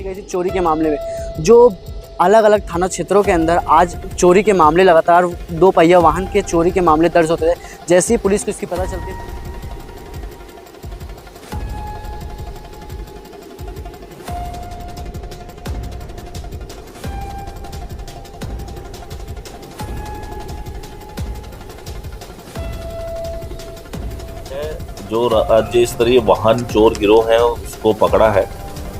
गई थी चोरी के मामले में। जो अलग अलग थाना क्षेत्रों के अंदर आज चोरी के मामले लगातार दो पहिया वाहन के चोरी के मामले दर्ज होते थे। जैसे ही पुलिस को इसकी पता चलती है जो राज्य स्तरीय वाहन चोर गिरोह है उसको पकड़ा है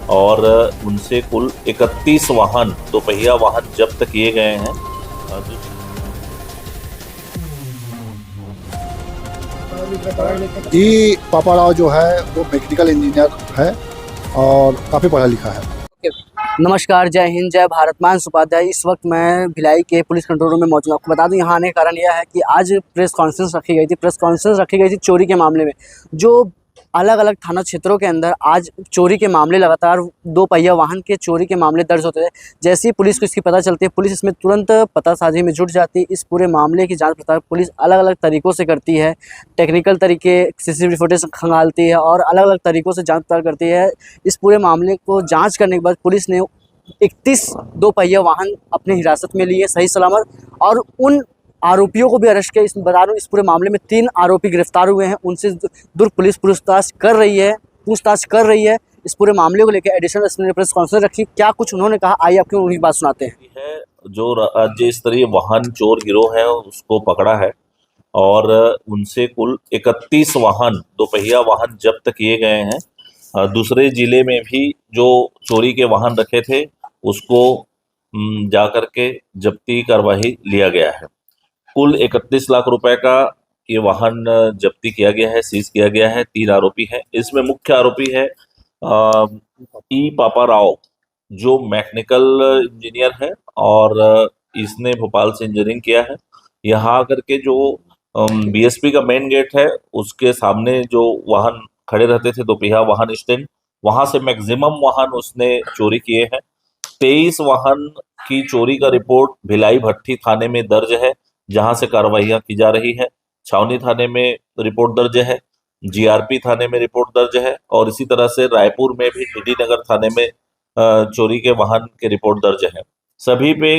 और उनसे कुल 31 वाहन दोपहिया वाहन जब्त किए गए हैं। ई पापा राव जो है वो मैकेनिकल इंजीनियर है और काफ़ी पढ़ा लिखा है। नमस्कार, जय हिंद, जय भारत। मानस उपाध्याय। इस वक्त मैं भिलाई के पुलिस कंट्रोल रूम में मौजूद हूँ। आपको बता दूं यहाँ आने का कारण यह है कि आज प्रेस कॉन्फ्रेंस रखी गई थी। प्रेस कॉन्फ्रेंस रखी गई थी चोरी के मामले में। जो अलग अलग थाना क्षेत्रों के अंदर आज चोरी के मामले लगातार दो पहिया वाहन के चोरी के मामले दर्ज होते थे। जैसे ही पुलिस को इसकी पता चलती है, पुलिस इसमें तुरंत पतासाजी में जुट जाती है। इस पूरे मामले की जांच पड़ताल पुलिस अलग अलग तरीक़ों से करती है। टेक्निकल तरीके, सीसीटीवी फुटेज खंगालती है और अलग अलग तरीक़ों से जाँच पड़ताल करती है। इस पूरे मामले को जाँच करने के बाद पुलिस ने 31 दो पहिया वाहन अपने हिरासत में लिए सही सलामत, और उन आरोपियों को भी अरेस्ट किया। इस बता रहा हूँ, इस पूरे मामले में 3 आरोपी गिरफ्तार हुए हैं। उनसे दुर्ग पुलिस पूछताछ कर रही है। इस पूरे मामले को लेकर एडिशनल एसपी ने प्रेस कॉन्फ्रेंस रखी। क्या कुछ उन्होंने कहा, आइए आपको उनकी बात सुनाते हैं। जो राज्य स्तरीय वाहन चोर गिरोह है उसको पकड़ा है और उनसे कुल 31 वाहन दोपहिया वाहन जब्त किए गए हैं। दूसरे जिले में भी जो चोरी के वाहन रखे थे उसको जाकर के जब्ती कार्रवाई लिया गया है। कुल 31 लाख रुपए का ये वाहन जब्ती किया गया है, सीज किया गया है। 3 आरोपी हैं। इसमें मुख्य आरोपी है ई पापा राव, जो मैकेनिकल इंजीनियर है और इसने भोपाल से इंजीनियरिंग किया है। यहाँ आकर के जो बीएसपी का मेन गेट है उसके सामने जो वाहन खड़े रहते थे दोपहिया वाहन स्टैंड, वहां से मैक्सिमम वाहन उसने चोरी किए हैं। 23 वाहन की चोरी का रिपोर्ट भिलाई भट्टी थाने में दर्ज है, जहां से कार्रवाइयां की जा रही है। छावनी थाने में रिपोर्ट दर्ज है, जीआरपी थाने में रिपोर्ट दर्ज है और इसी तरह से रायपुर में भी डीडी नगर थाने में चोरी के वाहन के रिपोर्ट दर्ज है। सभी पे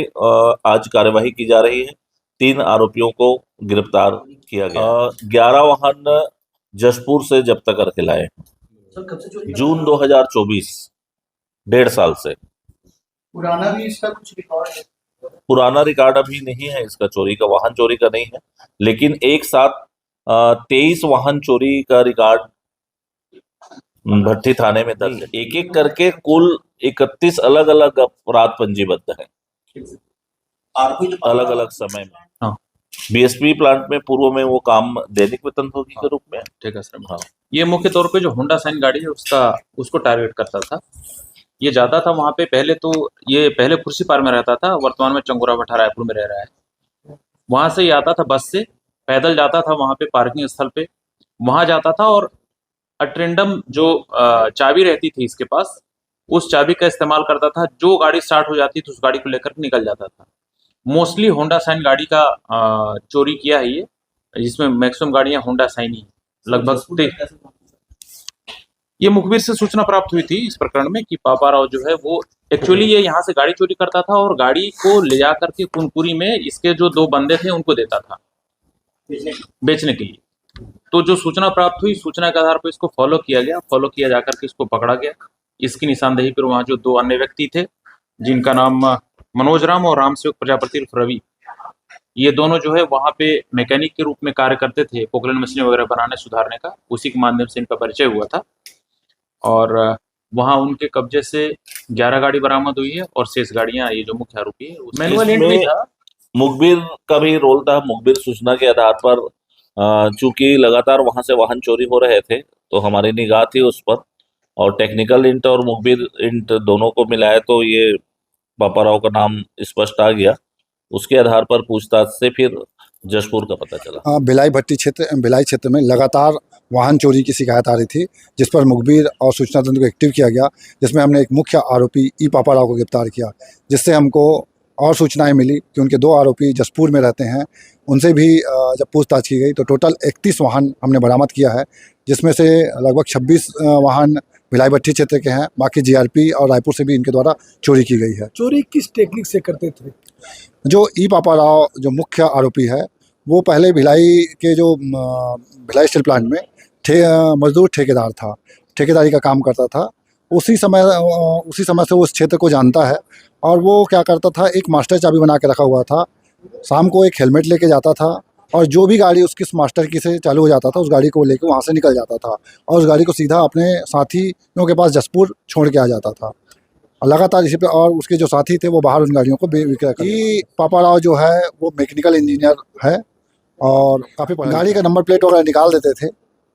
आज कार्यवाही की जा रही है। 3 आरोपियों को गिरफ्तार किया गया। 11 वाहन जशपुर से जब्त करके लाए जून 2024, 1.5 साल से। पुराना भी इसका कुछ रिकॉर्ड है? पुराना रिकॉर्ड अभी नहीं है इसका, चोरी का वाहन चोरी का नहीं है, लेकिन एक साथ 23 वाहन चोरी का रिकॉर्ड भट्टी थाने में दर्ज है। एक एक करके कुल 31 अलग अलग अपराध पंजीबद्ध है अलग अलग समय में। हाँ। बीएसपी प्लांट में पूर्व में वो काम दैनिक वेतनभोगी के रूप में। ठीक है सर। हाँ। ये मुख्य तौर पे जो होंडा साइन गाड़ी है उसको टारगेट करता था। ये जाता था वहाँ पे, पहले खुर्सी पार में रहता था, वर्तमान में चंगोरा भट्टा रायपुर में रह रहा है। वहाँ से ही आता था बस से, पैदल जाता था वहाँ पे पार्किंग स्थल पे, वहाँ जाता था और अटेंडम जो चाबी रहती थी इसके पास, उस चाबी का इस्तेमाल करता था। जो गाड़ी स्टार्ट हो जाती थी उस गाड़ी को लेकर निकल जाता था। मोस्टली होंडा साइन गाड़ी का चोरी किया है ये, जिसमें मैक्सिमम गाड़ियाँ होंडा साइन ही लगभग। ये मुखबिर से सूचना प्राप्त हुई थी इस प्रकरण में कि पापा राव जो है वो एक्चुअली ये यहाँ से गाड़ी चोरी करता था और गाड़ी को ले जा करके कुनकुरी में इसके जो 2 बंदे थे उनको देता था बेचने के लिए। तो जो सूचना प्राप्त हुई, सूचना के आधार पर इसको फॉलो किया जाकर के इसको पकड़ा गया। इसकी निशानदेही पर वहाँ जो 2 अन्य व्यक्ति थे, जिनका नाम मनोज राम और रामसेवक प्रजापति उर्फ रवि, ये दोनों जो है वहाँ पे मैकेनिक के रूप में कार्य करते थे, पोकलेन मशीन वगैरह बनाने सुधारने का। उसी के माध्यम से इनका परिचय हुआ था और वहाँ उनके कब्जे से 11 गाड़ी बरामद हुई है और शेष गाड़ियां ये जो मुख्य आरोपी है मैनुअल एंड में था। मुखबिर का भी रोल था। मुखबिर सूचना के आधार पर चूंकि लगातार वहां से वाहन चोरी हो रहे थे तो हमारी निगाह थी उस पर, और टेक्निकल इंट और मुखबिर इंट दोनों को मिलाया तो ये पापा राव का नाम स्पष्ट आ गया। उसके आधार पर पूछताछ से फिर जशपुर का पता चला। भिलाई क्षेत्र में लगातार वाहन चोरी की शिकायत आ रही थी, जिस पर मुखबिर और सूचना तंत्र को एक्टिव किया गया, जिसमें हमने एक मुख्य आरोपी ई पापा राव को गिरफ्तार किया, जिससे हमको और सूचनाएं मिली कि उनके 2 आरोपी जशपुर में रहते हैं। उनसे भी जब पूछताछ की गई तो टोटल 31 वाहन हमने बरामद किया है, जिसमें से लगभग 26 वाहन भिलाई भट्टी क्षेत्र के हैं, बाकी जीआरपी और रायपुर से भी इनके द्वारा चोरी की गई है। चोरी किस टेक्निक से करते थे? जो ई पापा राव जो मुख्य आरोपी है वो पहले भिलाई के जो भिलाई स्टील प्लांट में मजदूर ठेकेदार था, ठेकेदारी का काम करता था। उसी समय से वो उस क्षेत्र को जानता है और वो क्या करता था, एक मास्टर चाबी बना के रखा हुआ था। शाम को एक हेलमेट लेके जाता था और जो भी गाड़ी उसकी मास्टर की से चालू हो जाता था उस गाड़ी को लेके वहाँ से निकल जाता था और उस गाड़ी को सीधा अपने साथियों के पास जसपुर छोड़ के आ जाता था। लगातार इसी पे, और उसके जो साथी थे वो बाहर उन गाड़ियों को विक्रय करते। पापा राव जो है वो मैकेनिकल इंजीनियर है और काफ़ी गाड़ी का नंबर प्लेट वगैरह निकाल देते थे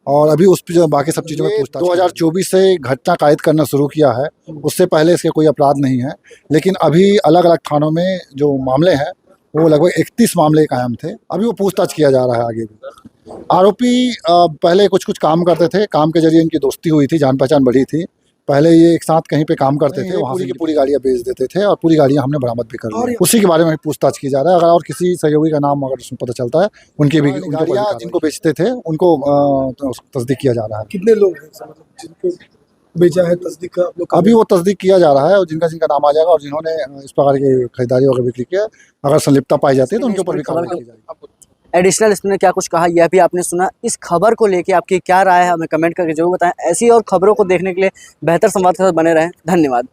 और अभी उस पर जो बाकी सब चीज़ों में पूछताछ 2024 से घटना कायद करना शुरू किया है। उससे पहले इसके कोई अपराध नहीं है, लेकिन अभी अलग अलग थानों में जो मामले हैं वो लगभग 31 मामले कायम थे। अभी वो पूछताछ किया जा रहा है आगे भी। आरोपी पहले कुछ काम करते थे, काम के जरिए इनकी दोस्ती हुई थी, जान पहचान बढ़ी थी। पहले ये एक साथ कहीं पे काम करते थे, वहाँ से पूरी गाड़ियाँ बेच देते थे और पूरी गाड़ियाँ हमने बरामद भी कर ली। उसी के बारे में पूछताछ की जा रहा है। अगर और किसी सहयोगी का नाम अगर उसमें पता चलता है उनकी भी गाड़ियाँ जिनको बेचते थे उनको तस्दीक किया जा रहा है। कितने लोग हैं मतलब जिनको बेचा है? तस्दीक का आप लोग अभी वो तस्दीक किया जा रहा है और जिनका नाम आ जाएगा और जिन्होंने इस प्रकार की खरीदारी वगैरह बिक्री किया, अगर संलिप्तता पाई जाती है तो उनके ऊपर भी कार्रवाई की जाएगी। एडिशनल इसने क्या कुछ कहा यह भी आपने सुना। इस खबर को लेके आपकी क्या राय है हमें कमेंट करके जरूर बताएं। ऐसी और खबरों को देखने के लिए बेहतर संवाद के साथ बने रहें। धन्यवाद।